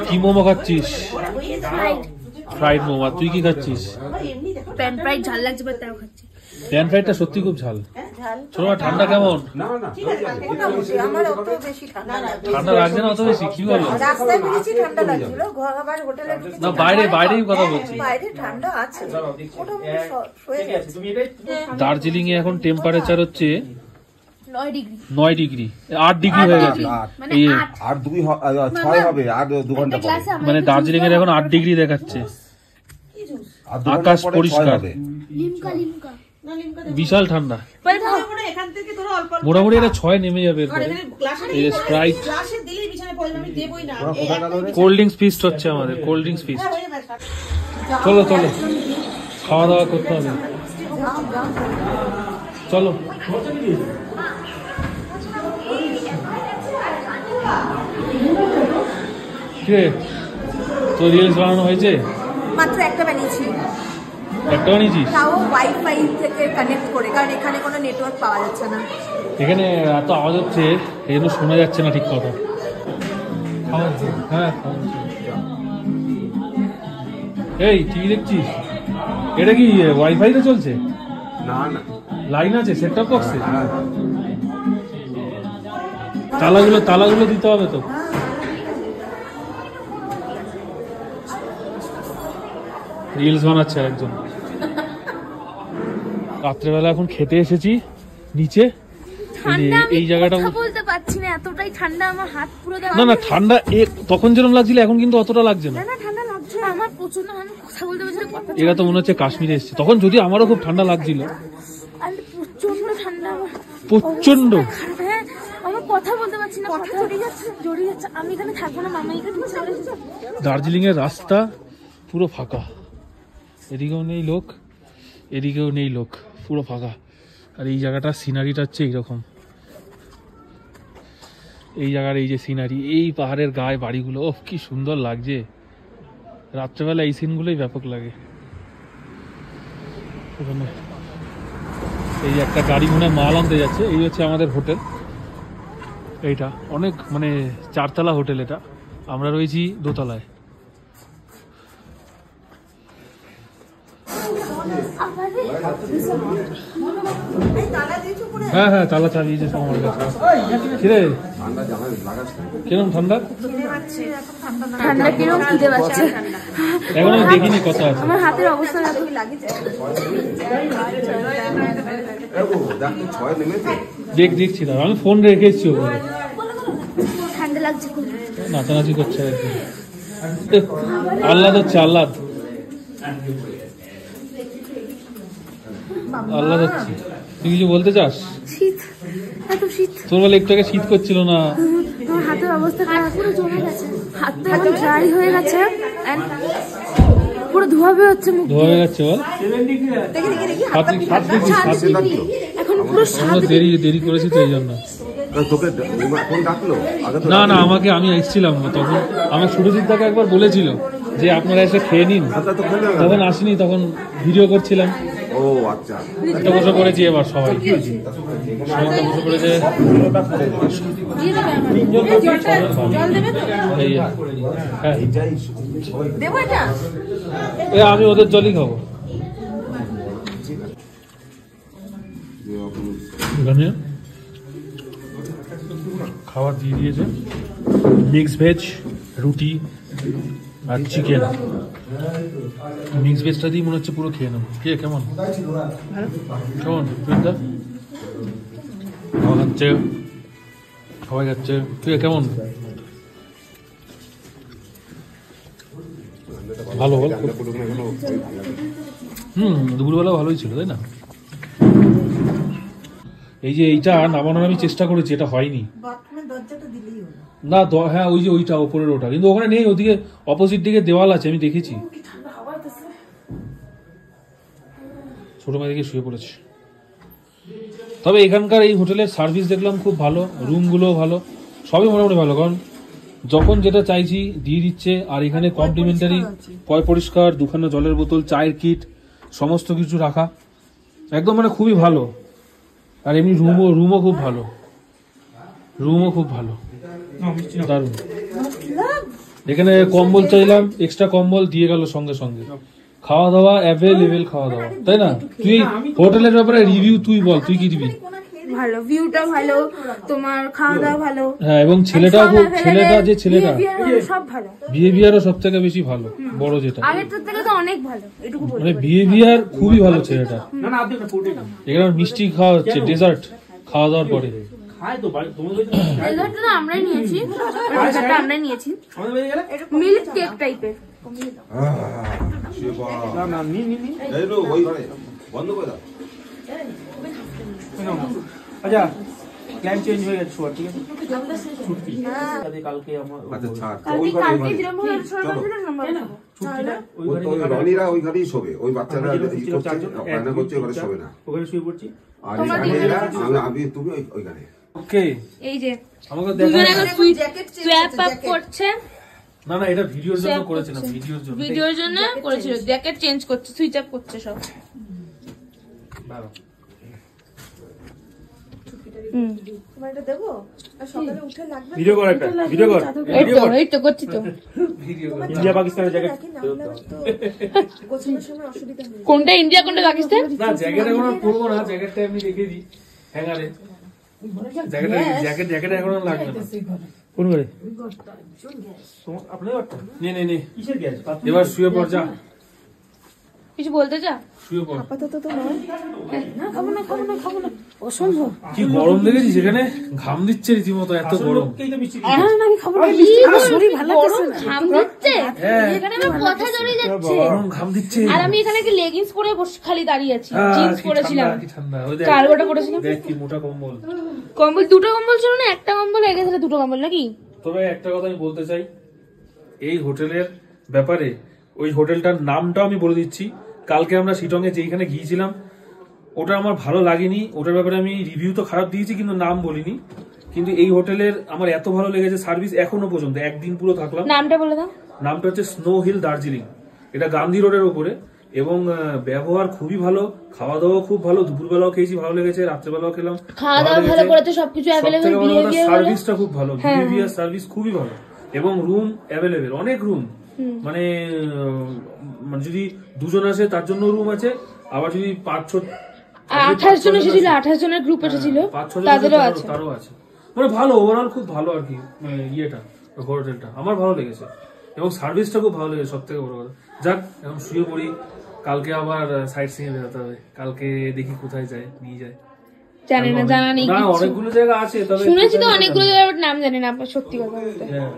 কি মোমো খাচ্ছিস? ফ্রাইড মোমো। তুই কি খাচ্ছিস? Pan fried. ঝাল লাগছে বাট তাও খাচ্ছি। প্যান ফ্রাইডটা সত্যি খুব ঝাল। ছোট ঠান্ডা কেমন? ঠান্ডা লাগছে না অত বেশি? কি বলো? না বাইরেই কথা বলছি। দার্জিলিং এ এখন টেম্পারেচার হচ্ছে 9 ডিগ্রি 8 ডিগ্রি হয়ে গেছে। মানে দার্জিলিং এর এখন 8 ডিগ্রি দেখাচ্ছে। আকাশ পরিষ্কার, বিশাল ঠান্ডা। মোটামুটি এটা 6 নেমে যাবে। স্প্রাইট, কোল্ড ড্রিঙ্কস ফিস্ট হচ্ছে আমাদের, কোল্ড ড্রিঙ্কস ফিস্ট। চলো চলো খাওয়া দাওয়া করতে হবে, চলো। তো রিলস বানানো হয়েছে? মাত্র একটা বানিয়েছি। একটা বানিয়েছিস? তাও ওয়াইফাই থেকে কানেক্ট করে, কারণ এখানে কোনো নেটওয়ার্ক পাওয়া যাচ্ছে না। এখানে এত আওয়াজ হচ্ছে, এগুলো শোনা যাচ্ছে না ঠিক কথা। হ্যাঁ এই টিভি দেখছিস? এটা কি ওয়াইফাই তে চলছে? না না, লাইন আছে সেট টপ বক্সে। তালাগুলো দিতে হবে তো। রিলস বানাচ্ছে একজন। রাত্রেবেলা এখন খেতে এসেছি নিচে। এই জায়গাটা বলতে পারছি না, এতটাই ঠান্ডা। আমার হাত পুরো না ঠান্ডা তখন যেরকম লাগছিল এখন কিন্তু অতটা লাগছে না। ঠান্ডা লাগছে আমার প্রচন্ড। কথা বলতে পারছি। এটা তো মনে হচ্ছে কাশ্মীরে এসেছে। তখন যদি আমারও খুব ঠান্ডা লাগছিল। প্রচন্ড ঠান্ডা, প্রচন্ড। হ্যাঁ আমার কথা বলতে পারছি না, কথা জড়িয়ে যাচ্ছে। আমি এখানে থাকবো না, মামা এখানে চলে যাচ্ছে। দার্জিলিং এর রাস্তা পুরো ফাঁকা, এদিকেও নেই লোক এদিকেও নেই লোক, পুরো ফাঁকা। আর এই জায়গাটা সিনারিটা হচ্ছে এইরকম। এই জায়গার এই যে সিনারি, এই পাহাড়ের গায়ে বাড়িগুলো, ওহ কি সুন্দর লাগছে। রাত্রেবেলা এই সিনগুলোই ব্যাপক লাগে। এই একটা গাড়ি মনে মাল আনতে যাচ্ছে। এই হচ্ছে আমাদের হোটেল। এইটা অনেক মানে 4তলা হোটেল। এটা আমরা রয়েছি দোতলায়। হ্যাঁ তালা চালিয়েছে আমার কাছে। কিরে কিরম ঠান্ডা? ঠান্ডা কিরম খিদে পাচ্ছে। এখন আমি দেখিনি কত আছে। আমার হাতের অবস্থা দেখছি না, আমি ফোন রেখেছি ওখানে। ঠান্ডা লাগছে খুব। নাচানাচি করছে আহ্লাদ হচ্ছে, আহ্লাদ হচ্ছে। তুই কিছু বলতে চাস? শীত, এত শীত। তোর বলে একটু আগে শীত করছিল না? আমার হাতের অবস্থা পুরো জমে গেছে, হাতটা এখন ড্রাই হয়ে গেছে, পুরো ধোয়া বেরোচ্ছে, মুখ ধোয়া হয়ে যাচ্ছে। বল এখন পুরো দেরি করেছি তো এই জন্য। না আমি এসেছিলাম তখন। আমার সুরজিৎ দাকে একবার বলেছিল যে আপনারা এসে খেয়ে নিন, তখন আসিনি, তখন ভিডিও করছিলাম। ও আচ্ছা, একটা বসে করেছি। এবার সবাই বসে করেছে। আমি ওদের জলই খাবো। এখানে খাবার দিয়ে দিয়েছে, মিক্স ভেজ, রুটি আর চিকেন। মিক্স ভেজটা দিয়ে মনে হচ্ছে পুরো খেয়ে নেবো। কে কেমন খাচ্ছে? সবাই খাচ্ছে। তুই কেমন? ভালো বল। দুপুরবেলা ভালোই ছিল তাই না? এই যে এইটা নামানোর আমি চেষ্টা করেছি, এটা হয়নি না। হ্যাঁ ওই যে ওইটা ওপরের ওটা, কিন্তু ওখানে নেই। ওদিকে অপোজিট দিকে দেওয়াল আছে, আমি দেখেছি। ছোট মেয়ে দিকে শুয়ে পড়েছে। তবে এখানকার এই হোটেলের সার্ভিস দেখলাম খুব ভালো, রুমগুলো ভালো, সবই মোটামুটি ভালো। কারণ যখন যেটা চাইছি দিয়ে দিচ্ছে। আর এখানে কমপ্লিমেন্টারি পরিষ্কার, দুখানা জলের বোতল, চায়ের কিট, সমস্ত কিছু রাখা একদম মানে খুবই ভালো। আর এমনি রুমও খুব ভালো, দারুণ। এখানে কম্বল চাইলাম, এক্সট্রা কম্বল দিয়ে গেল সঙ্গে সঙ্গে। খাওয়া দাওয়া অ্যাভেলেবেল খাওয়া দাওয়া, তাই না? তুই হোটেলের ব্যাপারে রিভিউ তুই বল, তুই কি দিবি? ভালো, ভিউটা ভালো, তোমার খাওয়া দাওয়া ভালো। হ্যাঁ, এবং ছেলেটা যে ছেলেটা সব ভালো, বিহেভিয়ারও সব থেকে বেশি ভালো, বড় যেটা আগের থেকে তো অনেক ভালো, এটুকু বলতে মানে পারি। বিহেভিয়ার খুবই ভালো ছেলেটা। এখানে মিষ্টি খাওয়া হচ্ছে, ডেজার্ট খাওয়া দাওয়ার পরে। ডেজার্টটা তো আমরাই নিয়েছি, ডেজার্টটা আমরাই নিয়েছি, মিল্ক কেক টাইপের। বন্ধ করে দাও। আচ্ছা প্ল্যান চেঞ্জ হয়ে গেছে শোয়ার, ঠিক আছে? ছুটি কালকে আমার আচ্ছা ছাড়, কালকে যেরকম ভাবে শোয়ার কথা ছিল, আমরা শোবো। ছুটিটা ওই ওই ঘরে রনিরা ওইখানেই শোবে, ওই বাচ্চারা ই করছে, বায়না করছে, ওখানে শোবে না। ওখানে শুয়ে পড়ছি। আর তোমরা এখানেরা, আমি তুমি ওইখানে। ওকে, এই যে আমাকে দুজন দেখা। এখন সোয়াপ আপ করছে, না না, এটা ভিডিওর জন্য করেছিলাম, ভিডিওর জন্য। ভিডিওর জন্য করেছিল, জ্যাকেট চেঞ্জ করছে, সুইচ আপ করছে সব। দাঁড়াও। ভিডিও কর একটা, ভিডিও কর, এই তো করছি তো। ইন্ডিয়া পাকিস্তানের জ্যাকেট। কোনটা ইন্ডিয়া কোনটা পাকিস্তান? না, জ্যাকেট এখন আর পরবো না, জ্যাকেটটা এমনি রেখে দিই হ্যাঙ্গারে। জ্যাকেট এখন আর লাগবে না। কোন ঘরে? আপনার ঘরটা? নে কিসের গ্যাস? এবার শুয়ে পড়, যা কিছু বলতে চা? শুয়ে পড়। না, খাবো না, অসম্ভব। কি গরম দেখেছিস এখানে, ঘাম দিচ্ছে রীতিমতো, এত গরম। লোককেই তো মিষ্টি না, আমি খাবো না, আমার শরীর ভালো লাগছে না। ঘাম দিচ্ছে, হ্যাঁ। এখানে আমার কথা জড়িয়ে যাচ্ছে। গরম ঘাম দিচ্ছে। আর আমি এখানে কি লেগিংস পরে বসে খালি দাঁড়িয়ে আছি, আহ, জিন্স কি পরেছিলাম, ঠান্ডা, কি ঠান্ডা। ওই দেখ, কার্গোটা পরেছিলাম। দেখ কি মোটা কম্বল। কম্বল দুটো কম্বল ছিল না, একটা কম্বল এগে তাহলে দুটো কম্বল নাকি? তবে একটা কথা আমি বলতে চাই, এই হোটেলের ব্যাপারে, ওই হোটেলটার নামটাও আমি বলে দিচ্ছি। কালকে আমরা শিটংয়ে যেখানে গিয়েছিলাম, ওটা আমার ভালো লাগেনি, ওটার ব্যাপারে আমি রিভিউ তো খারাপ দিয়েছি কিন্তু নাম বলিনি। কিন্তু এই হোটেলের আমার এত ভালো লেগেছে সার্ভিস, এখনো পর্যন্ত একদিন পুরো থাকলাম। নামটা বলে দাও। নামটা হচ্ছে স্নো হিল দার্জিলিং, এটা গান্ধী রোডের উপরে। এবং ব্যবহার খুবই ভালো, খাওয়া দাওয়া খুব ভালো, দুপুরবেলাও খেয়েছি, ভালো লেগেছে, রাত্রেবেলাও খেলাম, খাওয়া দাওয়া ভালো করেছে, সবকিছু অ্যাভেলেবল, বিহেভিয়ার সার্ভিসটা খুব ভালো, বিহেভিয়ার সার্ভিস খুবই ভালো, এবং রুম অ্যাভেলেবেল, অনেক রুম। মানে যদি দুজন আসে তার জন্য রুম আছে, আবার যদি 28 জন এসেছিল, 28 জনের গ্রুপ এসেছিল, 5-6 তাদেরও আছে। তারও আছে। মানে ভালো, ওভারঅল খুব ভালো আর কি। ইয়েটা, হোটেলটা আমার ভালো লেগেছে, এবং সার্ভিসটা খুব ভালো লেগেছে, সব থেকে বড় কথা। যাক, এখন শুয়ে পড়ি, কালকে আবার সাইট সিং বেরোতে হবে। কালকে দেখি কোথায় যায়, নিয়ে যায় জানি না, জানা নেই না, কিছু। অনেকগুলো জায়গা আছে, তবে শুনেছি তো অনেকগুলো জায়গার নাম জানি না, সত্যি কথা বলতে। হ্যাঁ।